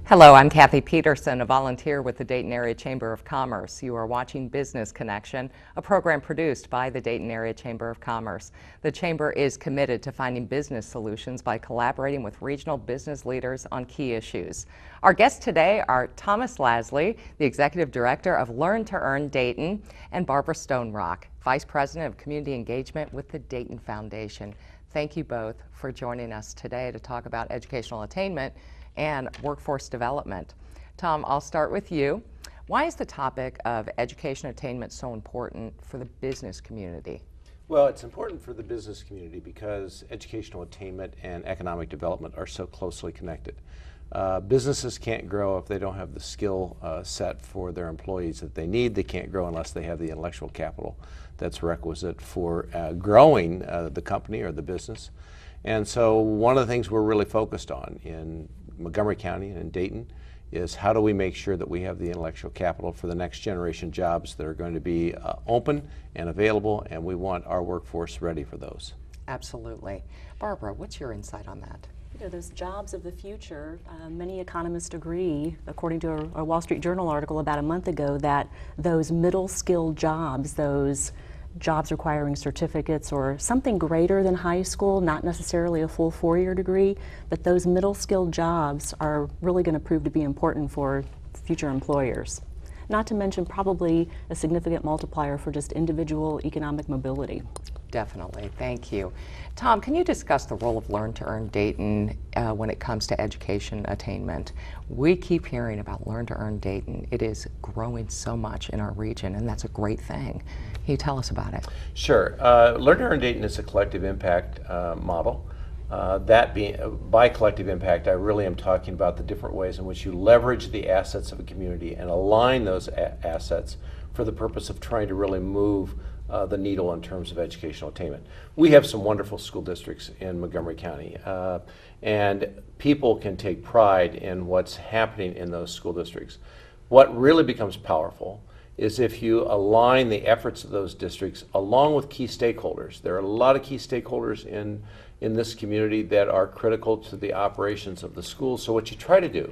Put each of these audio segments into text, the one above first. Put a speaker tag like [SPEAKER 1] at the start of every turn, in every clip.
[SPEAKER 1] Hello, I'm Kathy Peterson, a volunteer with the Dayton Area Chamber of Commerce. You are watching Business Connection, a program produced by the Dayton Area Chamber of Commerce. The Chamber is committed to finding business solutions by collaborating with regional business leaders on key issues. Our guests today are Thomas Lasley, the Executive Director of Learn to Earn Dayton, and Barbara Stonerock, Vice President of Community Engagement with the Dayton Foundation. Thank you both for joining us today to talk about educational attainment and workforce development. Tom, I'll start with you. Why is the topic of education attainment so important for the business community?
[SPEAKER 2] Well, it's important for the business community because educational attainment and economic development are so closely connected. Businesses can't grow if they don't have the skill set for their employees that they need. They can't grow unless they have the intellectual capital that's requisite for growing the company or the business. And so one of the things we're really focused on in Montgomery County and in Dayton is how do we make sure that we have the intellectual capital for the next generation jobs that are going to be open and available, and we want our workforce ready for those.
[SPEAKER 1] Absolutely. Barbara, what's your insight on that?
[SPEAKER 3] You know, those jobs of the future, many economists agree, according to a Wall Street Journal article about a month ago, that those middle skilled jobs, those jobs requiring certificates or something greater than high school, not necessarily a full four-year degree, but those middle skilled jobs are really going to prove to be important for future employers. Not to mention probably a significant multiplier for just individual economic mobility.
[SPEAKER 1] Definitely, thank you. Tom, can you discuss the role of Learn to Earn Dayton when it comes to education attainment? We keep hearing about Learn to Earn Dayton. It is growing so much in our region, and that's a great thing. Can you tell us about it?
[SPEAKER 2] Sure. Learn to Earn Dayton is a collective impact model. That being, by collective impact, I really am talking about the different ways in which you leverage the assets of a community and align those assets for the purpose of trying to really move the needle in terms of educational attainment. We have some wonderful school districts in Montgomery County, and people can take pride in what's happening in those school districts. What really becomes powerful is if you align the efforts of those districts along with key stakeholders. There are a lot of key stakeholders in this community that are critical to the operations of the schools. So what you try to do,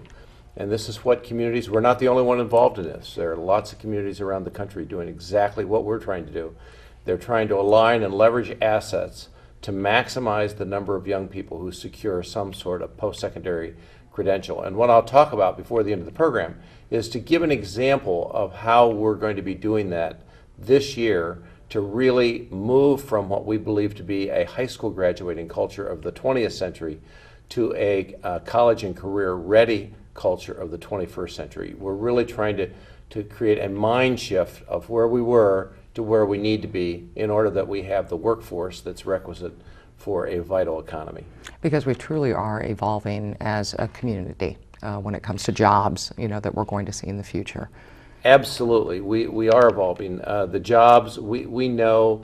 [SPEAKER 2] and this is what communities, we're not the only one involved in this. There are lots of communities around the country doing exactly what we're trying to do. They're trying to align and leverage assets to maximize the number of young people who secure some sort of post-secondary credential. And what I'll talk about before the end of the program is to give an example of how we're going to be doing that this year to really move from what we believe to be a high school graduating culture of the 20th century to a college and career ready culture of the 21st century. We're really trying to create a mind shift of where we were to where we need to be in order that we have the workforce that's requisite for a vital economy.
[SPEAKER 1] Because we truly are evolving as a community when it comes to jobs, you know, that we're going to see in the future.
[SPEAKER 2] Absolutely, we are evolving. The jobs, we know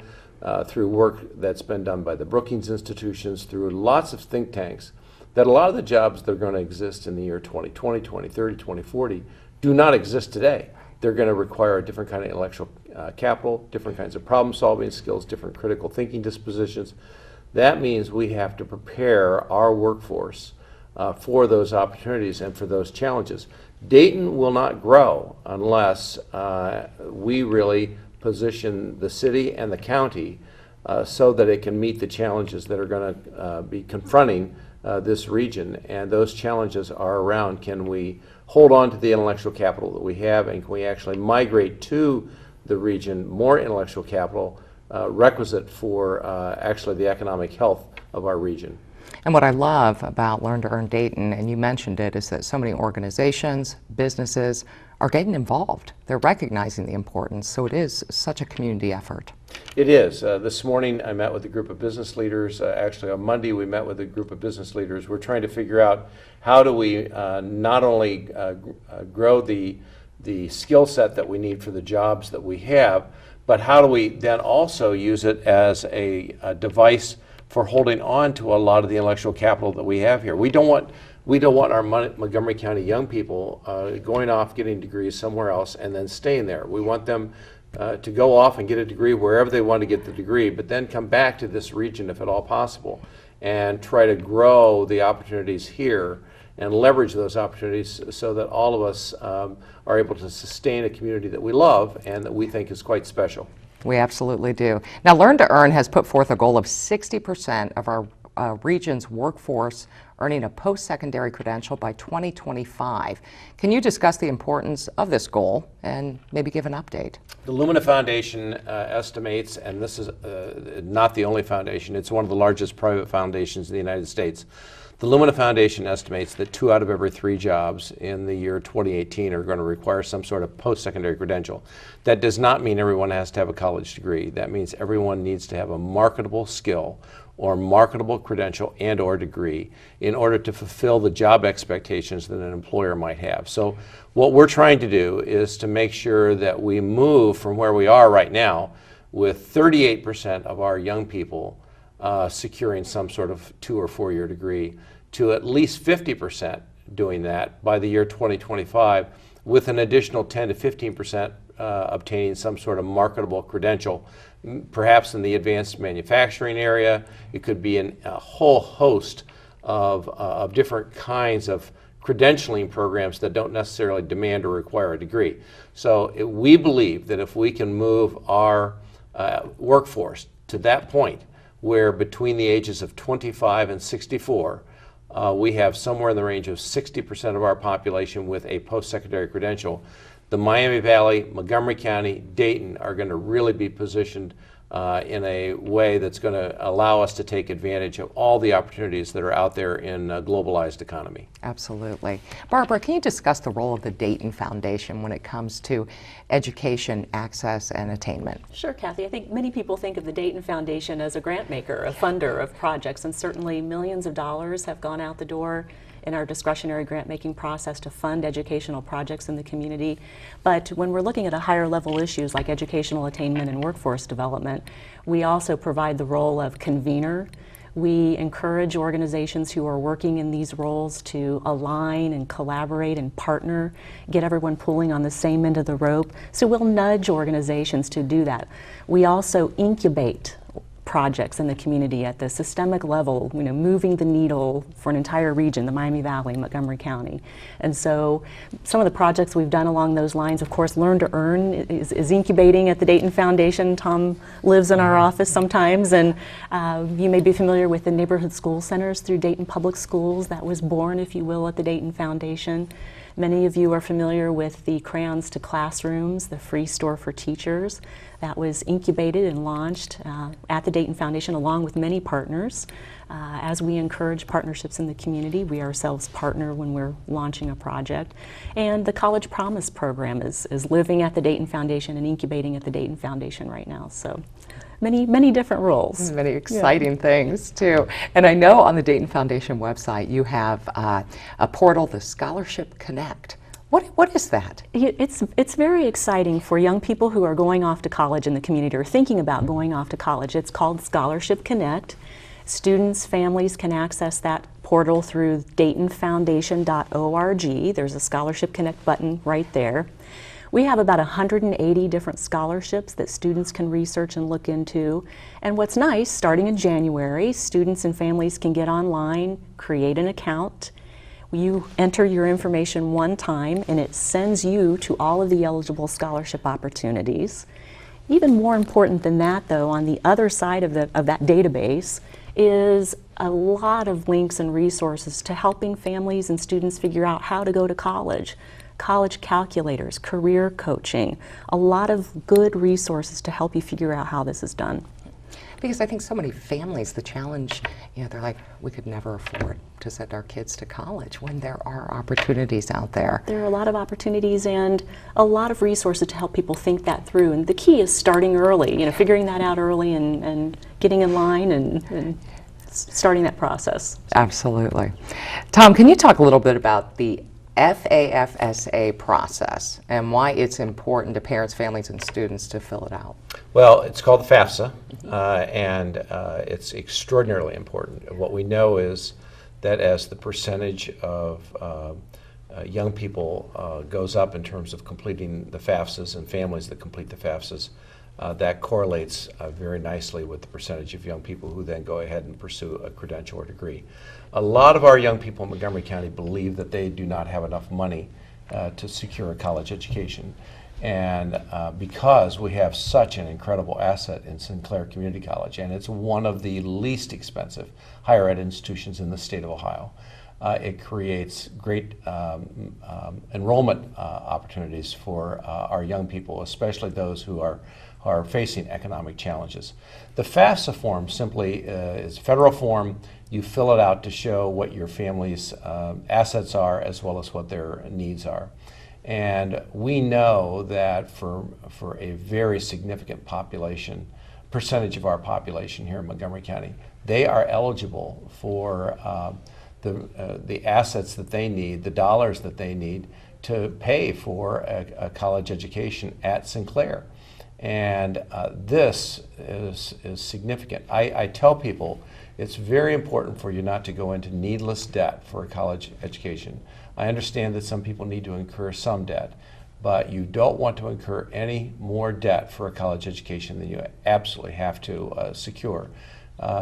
[SPEAKER 2] through work that's been done by the Brookings institutions, through lots of think tanks, that a lot of the jobs that are going to exist in the year 2020, 2030, 2040 do not exist today. They're going to require a different kind of intellectual capital, different kinds of problem solving skills, different critical thinking dispositions. That means we have to prepare our workforce for those opportunities and for those challenges. Dayton will not grow unless we really position the city and the county so that it can meet the challenges that are going to be confronting this region. And those challenges are around, can we hold on to the intellectual capital that we have, and can we actually migrate to the region more intellectual capital requisite for actually the economic health of our region.
[SPEAKER 1] And what I love about Learn to Earn Dayton, and you mentioned it, is that so many organizations, businesses are getting involved. They're recognizing the importance, so it is such a community effort.
[SPEAKER 2] It is. This morning I met with a group of business leaders. Actually on Monday we met with a group of business leaders. We're trying to figure out how do we not only grow the skill set that we need for the jobs that we have, but how do we then also use it as a device for holding on to a lot of the intellectual capital that we have here. We don't want our Montgomery County young people going off getting degrees somewhere else and then staying there. We want them to go off and get a degree wherever they want to get the degree, but then come back to this region if at all possible and try to grow the opportunities here and leverage those opportunities so that all of us are able to sustain a community that we love and that we think is quite special.
[SPEAKER 1] We absolutely do. Now, Learn to Earn has put forth a goal of 60% of our region's workforce earning a post-secondary credential by 2025. Can you discuss the importance of this goal and maybe give an update?
[SPEAKER 2] The Lumina Foundation estimates, and this is not the only foundation, it's one of the largest private foundations in the United States. The Lumina Foundation estimates that 2 out of every 3 jobs in the year 2018 are going to require some sort of post-secondary credential. That does not mean everyone has to have a college degree. That means everyone needs to have a marketable skill or marketable credential and or degree in order to fulfill the job expectations that an employer might have. So what we're trying to do is to make sure that we move from where we are right now with 38% of our young people securing some sort of 2 or 4 year degree to at least 50% doing that by the year 2025, with an additional 10 to 15% obtaining some sort of marketable credential, perhaps in the advanced manufacturing area. It could be in a whole host of different kinds of credentialing programs that don't necessarily demand or require a degree. So we believe that if we can move our workforce to that point where between the ages of 25 and 64, we have somewhere in the range of 60% of our population with a post-secondary credential, the Miami Valley, Montgomery County, Dayton are going to really be positioned in a way that's going to allow us to take advantage of all the opportunities that are out there in a globalized economy.
[SPEAKER 1] Absolutely. Barbara, can you discuss the role of the Dayton Foundation when it comes to education, access, and attainment?
[SPEAKER 3] Sure, Kathy. I think many people think of the Dayton Foundation as a grant maker, a funder of projects, and certainly millions of dollars have gone out the door in our discretionary grant-making process to fund educational projects in the community. But when we're looking at a higher level issues like educational attainment and workforce development, we also provide the role of convener. We encourage organizations who are working in these roles to align and collaborate and partner, get everyone pulling on the same end of the rope. So we'll nudge organizations to do that. We also incubate projects in the community at the systemic level, moving the needle for an entire region, the Miami Valley, Montgomery County. And so some of the projects we've done along those lines, of course, Learn to Earn is incubating at the Dayton Foundation. Tom lives in our office sometimes, and you may be familiar with the neighborhood school centers through Dayton Public Schools. That was born, if you will, at the Dayton Foundation. Many of you are familiar with the Crayons to Classrooms, the free store for teachers. That was incubated and launched at the Dayton Foundation along with many partners. As we encourage partnerships in the community, we ourselves partner when we're launching a project. And the College Promise program is living at the Dayton Foundation and incubating at the Dayton Foundation right now. So many different roles.
[SPEAKER 1] Many exciting things, too. And I know on the Dayton Foundation website you have a portal, the Scholarship Connect. What is that?
[SPEAKER 3] It's very exciting for young people who are going off to college in the community or thinking about going off to college. It's called Scholarship Connect. Students, families can access that portal through DaytonFoundation.org. There's a Scholarship Connect button right there. We have about 180 different scholarships that students can research and look into. And what's nice, starting in January, students and families can get online, create an account. You enter your information one time and it sends you to all of the eligible scholarship opportunities. Even more important than that, though, on the other side of that database is a lot of links and resources to helping families and students figure out how to go to college. College calculators, career coaching, a lot of good resources to help you figure out how this is done.
[SPEAKER 1] Because I think so many families, the challenge, they're like, we could never afford to send our kids to college when there are opportunities out there.
[SPEAKER 3] There are a lot of opportunities and a lot of resources to help people think that through. And the key is starting early, figuring that out early and getting in line and starting that process.
[SPEAKER 1] Absolutely. Tom, can you talk a little bit about the FAFSA process and why it's important to parents, families, and students to fill it out?
[SPEAKER 2] Well, it's called the FAFSA, and it's extraordinarily important. What we know is that as the percentage of young people goes up in terms of completing the FAFSAs and families that complete the FAFSAs, that correlates very nicely with the percentage of young people who then go ahead and pursue a credential or degree. A lot of our young people in Montgomery County believe that they do not have enough money to secure a college education. And because we have such an incredible asset in Sinclair Community College, and it's one of the least expensive higher ed institutions in the state of Ohio, it creates great enrollment opportunities for our young people, especially those who are facing economic challenges. The FAFSA form simply is a federal form. You fill it out to show what your family's assets are as well as what their needs are. And we know that for a very significant percentage of our population here in Montgomery County, they are eligible for the assets that they need, the dollars that they need to pay for a college education at Sinclair. And this is significant. I tell people it's very important for you not to go into needless debt for a college education. I understand that some people need to incur some debt, but you don't want to incur any more debt for a college education than you absolutely have to secure.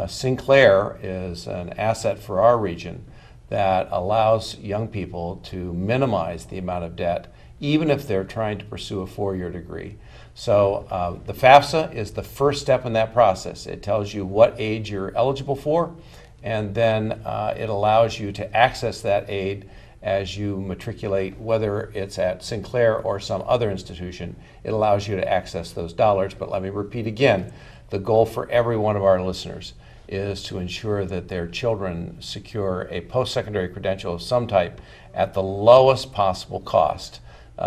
[SPEAKER 2] Sinclair is an asset for our region that allows young people to minimize the amount of debt, even if they're trying to pursue a four-year degree. So the FAFSA is the first step in that process. It tells you what age you're eligible for, and then it allows you to access that aid as you matriculate, whether it's at Sinclair or some other institution. It allows you to access those dollars. But let me repeat again, the goal for every one of our listeners is to ensure that their children secure a post-secondary credential of some type at the lowest possible cost,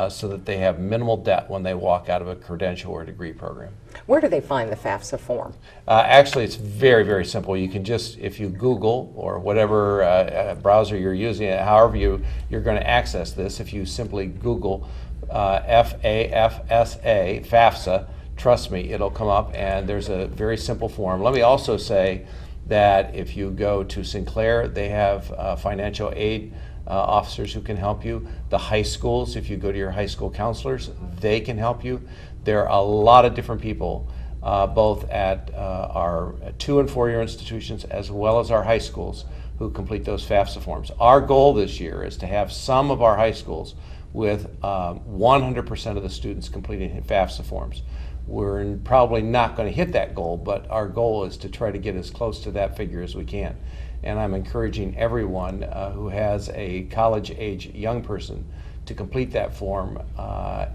[SPEAKER 2] so that they have minimal debt when they walk out of a credential or degree program.
[SPEAKER 1] Where do they find the FAFSA form?
[SPEAKER 2] Actually, it's very, very simple. You can just, if you Google or whatever browser you're using, however you're going to access this, if you simply Google FAFSA, FAFSA, trust me, it'll come up, and there's a very simple form. Let me also say that if you go to Sinclair, they have financial aid officers who can help you. The high schools, if you go to your high school counselors, they can help you. There are a lot of different people, both at our 2- and 4-year institutions as well as our high schools, who complete those FAFSA forms. Our goal this year is to have some of our high schools with 100% of the students completing FAFSA forms. We're probably not going to hit that goal, but our goal is to try to get as close to that figure as we can. And I'm encouraging everyone who has a college-age young person to complete that form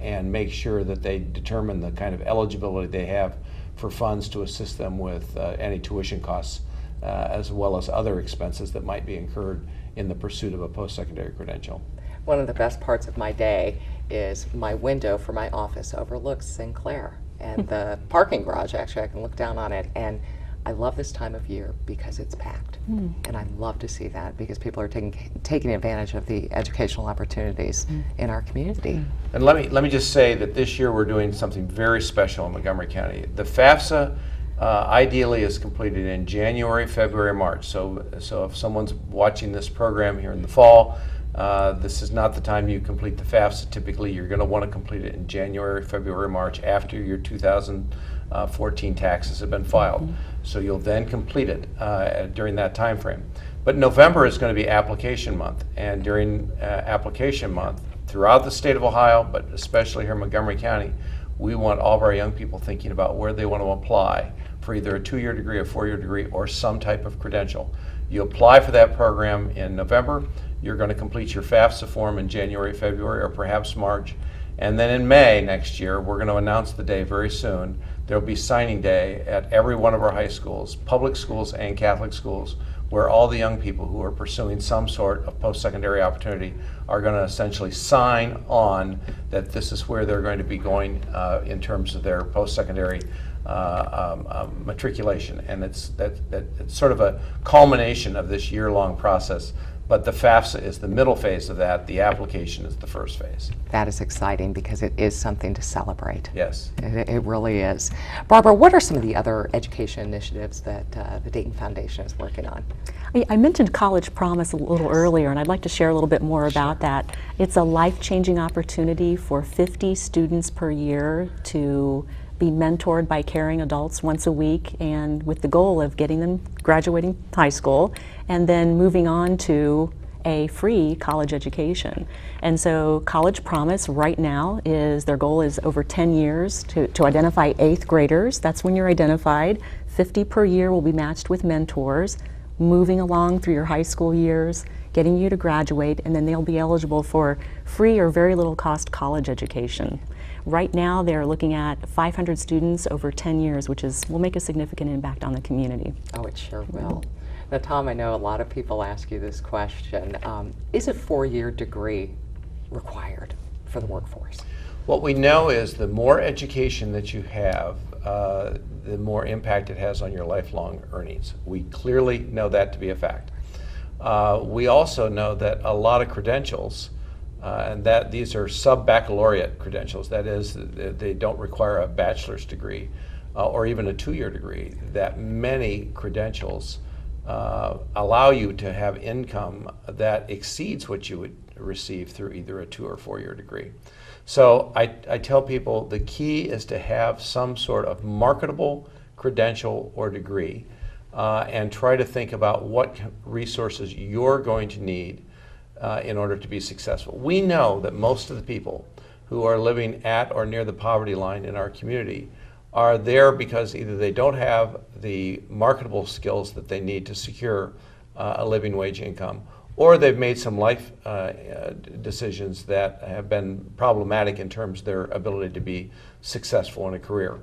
[SPEAKER 2] and make sure that they determine the kind of eligibility they have for funds to assist them with any tuition costs, as well as other expenses that might be incurred in the pursuit of a post-secondary credential.
[SPEAKER 1] One of the best parts of my day is my window for my office overlooks Sinclair and the parking garage. Actually, I can look down on it, and I love this time of year because it's packed. And I love to see that because people are taking advantage of the educational opportunities in our community.
[SPEAKER 2] And let me just say that this year we're doing something very special in Montgomery County. The FAFSA ideally is completed in January, February, March. So if someone's watching this program here in the fall, this is not the time you complete the FAFSA. Typically, you're going to want to complete it in January, February, March, after your 2014 taxes have been filed. So you'll then complete it during that time frame. But November is going to be application month, and during application month, throughout the state of Ohio, but especially here in Montgomery County, we want all of our young people thinking about where they want to apply for either a 2-year degree, a 4-year degree, or some type of credential. You apply for that program in November. You're going to complete your FAFSA form in January, February, or perhaps March. And then in May next year, we're going to announce the day very soon. There'll be signing day at every one of our high schools, public schools and Catholic schools, where all the young people who are pursuing some sort of post-secondary opportunity are going to essentially sign on that this is where they're going to be going in terms of their post-secondary matriculation. And it's sort of a culmination of this year-long process. But the FAFSA is the middle phase of that. The application is the first phase.
[SPEAKER 1] That is exciting because it is something to celebrate.
[SPEAKER 2] Yes.
[SPEAKER 1] It really is. Barbara, what are some of the other education initiatives that the Dayton Foundation is working on?
[SPEAKER 3] I mentioned College Promise a little earlier, and I'd like to share a little bit more about that. It's a life-changing opportunity for 50 students per year to be mentored by caring adults once a week, and with the goal of getting them graduating high school and then moving on to a free college education. And so College Promise right now is, their goal is over 10 years to identify 8th graders. That's when you're identified. 50 per year will be matched with mentors, moving along through your high school years, getting you to graduate, and then they'll be eligible for free or very little cost college education. Right now they're looking at 500 students over 10 years, which will make a significant impact on the community.
[SPEAKER 1] Oh, it sure will. Now, Tom, I know a lot of people ask you this question. Is a 4-year degree required for the workforce?
[SPEAKER 2] What we know is the more education that you have, the more impact it has on your lifelong earnings. We clearly know that to be a fact. We also know that a lot of credentials, and that these are sub-baccalaureate credentials, that is, they don't require a bachelor's degree or even a 2-year degree, that many credentials allow you to have income that exceeds what you would receive through either a 2 or 4-year degree. So I tell people the key is to have some sort of marketable credential or degree, and try to think about what resources you're going to need in order to be successful. We know that most of the people who are living at or near the poverty line in our community are there because either they don't have the marketable skills that they need to secure a living wage income, or they've made some life decisions that have been problematic in terms of their ability to be successful in a career.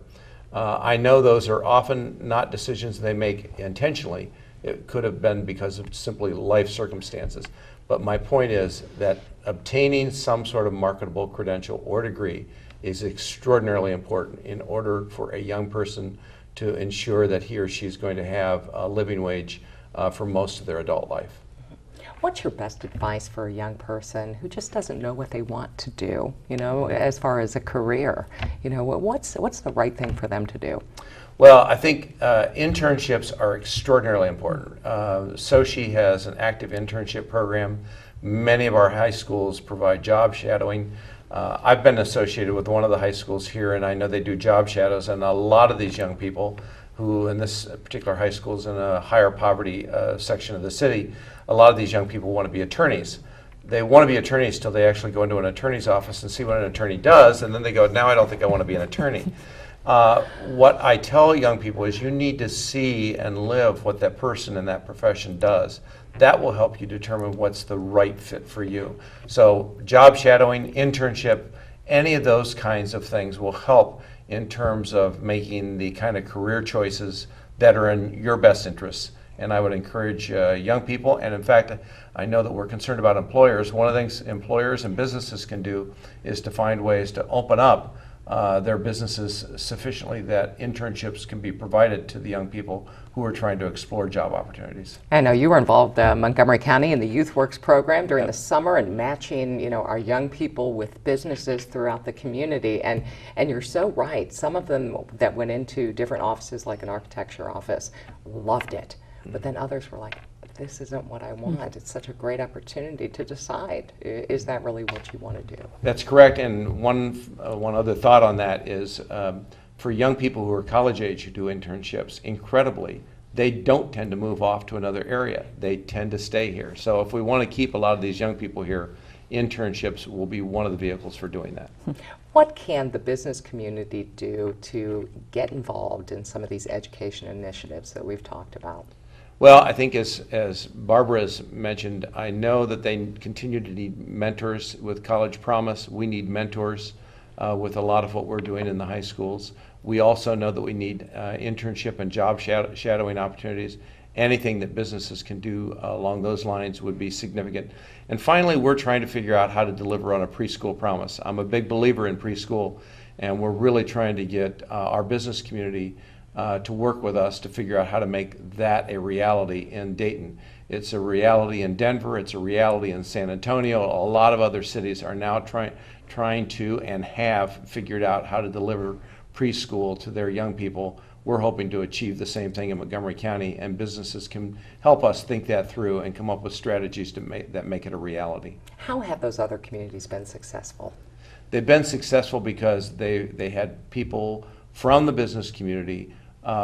[SPEAKER 2] I know those are often not decisions they make intentionally. It could have been because of simply life circumstances. But my point is that obtaining some sort of marketable credential or degree is extraordinarily important in order for a young person to ensure that he or she is going to have a living wage for most of their adult life.
[SPEAKER 1] What's your best advice for a young person who just doesn't know what they want to do, you know, as far as a career? You know, what's the right thing for them to do?
[SPEAKER 2] Well, I think internships are extraordinarily important. SOCI has an active internship program. Many of our high schools provide job shadowing. I've been associated with one of the high schools here, and I know they do job shadows, and a lot of these young people who, in this particular high school, is in a higher poverty section of the city, a lot of these young people want to be attorneys. They want to be attorneys till they actually go into an attorney's office and see what an attorney does, and then they go, now I don't think I want to be an attorney. What I tell young people is you need to see and live what that person in that profession does. That will help you determine what's the right fit for you. So job shadowing, internship, any of those kinds of things will help in terms of making the kind of career choices that are in your best interests. And I would encourage young people, and in fact, I know that we're concerned about employers. One of the things employers and businesses can do is to find ways to open up their businesses sufficiently that internships can be provided to the young people who are trying to explore job opportunities.
[SPEAKER 1] I know you were involved Montgomery County in the Youth Works program during the summer and matching, you know, our young people with businesses throughout the community. And you're so right. Some of them that went into different offices, like an architecture office, loved it. But then others were like, this isn't what I want. It's such a great opportunity to decide, is that really what you want to do?
[SPEAKER 2] That's correct. And one other thought on that is for young people who are college age who do internships, incredibly, they don't tend to move off to another area. They tend to stay here. So if we want to keep a lot of these young people here, internships will be one of the vehicles for doing that.
[SPEAKER 1] What can the business community do to get involved in some of these education initiatives that we've talked about?
[SPEAKER 2] Well, I think as Barbara has mentioned, I know that they continue to need mentors with College Promise. We need mentors with a lot of what we're doing in the high schools. We also know that we need internship and job shadowing opportunities. Anything that businesses can do along those lines would be significant. And finally, we're trying to figure out how to deliver on a preschool promise. I'm a big believer in preschool, and we're really trying to get our business community to work with us to figure out how to make that a reality in Dayton. It's a reality in Denver, it's a reality in San Antonio. A lot of other cities are now trying to and have figured out how to deliver preschool to their young people. We're hoping to achieve the same thing in Montgomery County, and businesses can help us think that through and come up with strategies to make it a reality.
[SPEAKER 1] How have those other communities been successful?
[SPEAKER 2] They've been successful because they had people from the business community,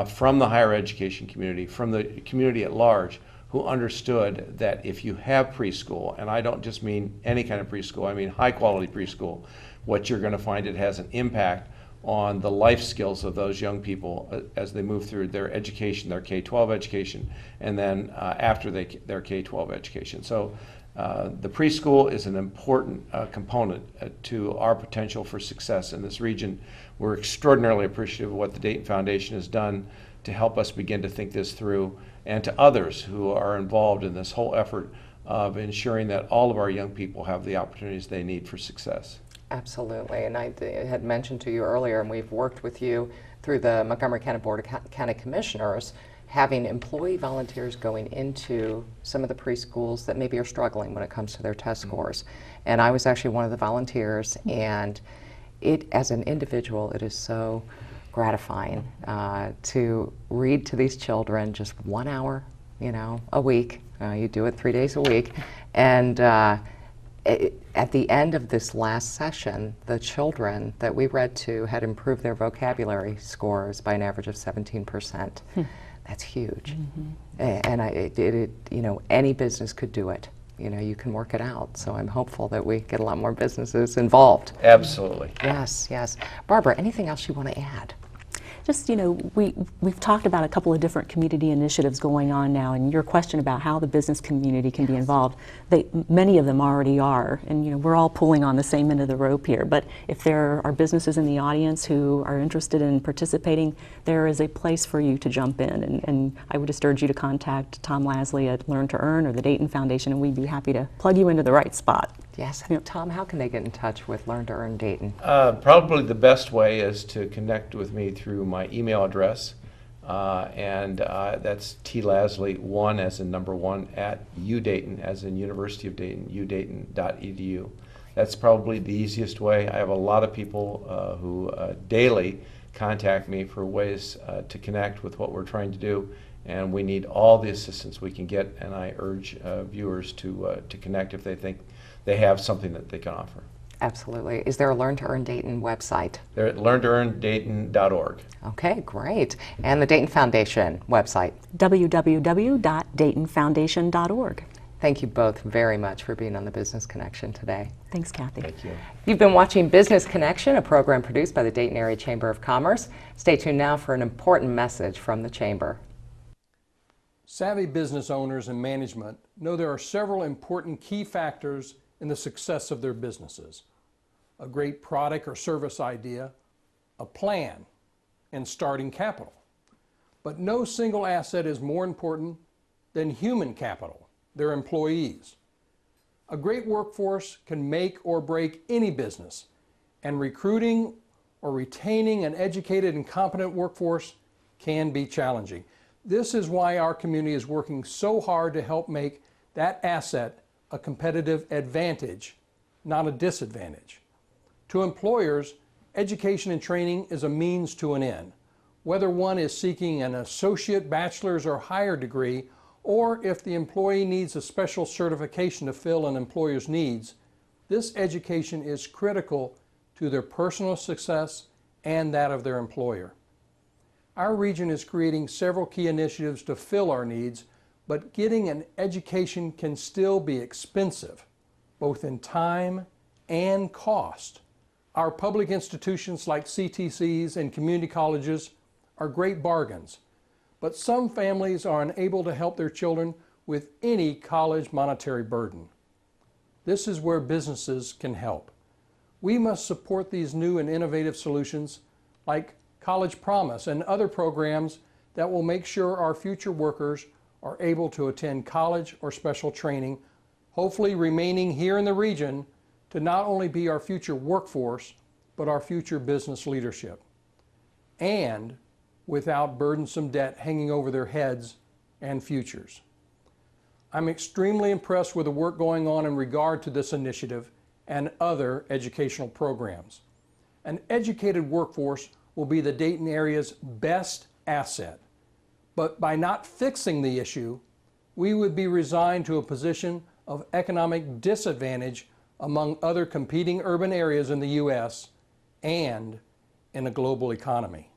[SPEAKER 2] from the higher education community, from the community at large, who understood that if you have preschool, and I don't just mean any kind of preschool, I mean high quality preschool, what you're going to find, it has an impact on the life skills of those young people as they move through their education, their K-12 education, and then after their K-12 education. So the preschool is an important component to our potential for success in this region. We're extraordinarily appreciative of what the Dayton Foundation has done to help us begin to think this through, and to others who are involved in this whole effort of ensuring that all of our young people have the opportunities they need for success.
[SPEAKER 1] Absolutely, and I had mentioned to you earlier, and we've worked with you through the Montgomery County Board of County Commissioners, having employee volunteers going into some of the preschools that maybe are struggling when it comes to their test scores. And I was actually one of the volunteers, and as an individual, it is so gratifying to read to these children just 1 hour, a week. You do it 3 days a week, and at the end of this last session, the children that we read to had improved their vocabulary scores by an average of 17%. That's huge. And any business could do it. You can work it out. So I'm hopeful that we get a lot more businesses involved.
[SPEAKER 2] Absolutely.
[SPEAKER 1] Yes, yes. Barbara, anything else you want to add?
[SPEAKER 3] Just, we've talked about a couple of different community initiatives going on now, and your question about how the business community can be involved, many of them already are, and we're all pulling on the same end of the rope here. But if there are businesses in the audience who are interested in participating, there is a place for you to jump in, and I would just urge you to contact Tom Lasley at Learn to Earn or the Dayton Foundation, and we'd be happy to plug you into the right spot.
[SPEAKER 1] Yes. Tom, how can they get in touch with Learn to Earn Dayton?
[SPEAKER 2] Probably the best way is to connect with me through my email address, and that's tlasley1 as in number 1 at UDayton as in University of Dayton, udayton.edu. That's probably the easiest way. I have a lot of people who daily contact me for ways to connect with what we're trying to do, and we need all the assistance we can get, and I urge viewers to connect if they think they have something that they can offer.
[SPEAKER 1] Absolutely. Is there a Learn to Earn Dayton website?
[SPEAKER 2] They're at learntoearndayton.org.
[SPEAKER 1] Okay, great. And the Dayton Foundation website?
[SPEAKER 3] www.daytonfoundation.org.
[SPEAKER 1] Thank you both very much for being on the Business Connection today.
[SPEAKER 3] Thanks, Kathy.
[SPEAKER 2] Thank you.
[SPEAKER 1] You've been watching Business Connection, a program produced by the Dayton Area Chamber of Commerce. Stay tuned now for an important message from the Chamber.
[SPEAKER 4] Savvy business owners and management know there are several important key factors in the success of their businesses: a great product or service idea, a plan, and starting capital. But no single asset is more important than human capital, their employees. A great workforce can make or break any business, and recruiting or retaining an educated and competent workforce can be challenging. This is why our community is working so hard to help make that asset a competitive advantage, not a disadvantage. To employers, education and training is a means to an end. Whether one is seeking an associate, bachelor's, or higher degree, or if the employee needs a special certification to fill an employer's needs, this education is critical to their personal success and that of their employer. Our region is creating several key initiatives to fill our needs, but getting an education can still be expensive, both in time and cost. Our public institutions like CTCs and community colleges are great bargains, but some families are unable to help their children with any college monetary burden. This is where businesses can help. We must support these new and innovative solutions like College Promise and other programs that will make sure our future workers are able to attend college or special training, hopefully remaining here in the region to not only be our future workforce, but our future business leadership, and without burdensome debt hanging over their heads and futures. I'm extremely impressed with the work going on in regard to this initiative and other educational programs. An educated workforce will be the Dayton area's best asset. But by not fixing the issue, we would be resigned to a position of economic disadvantage among other competing urban areas in the U.S. and in a global economy.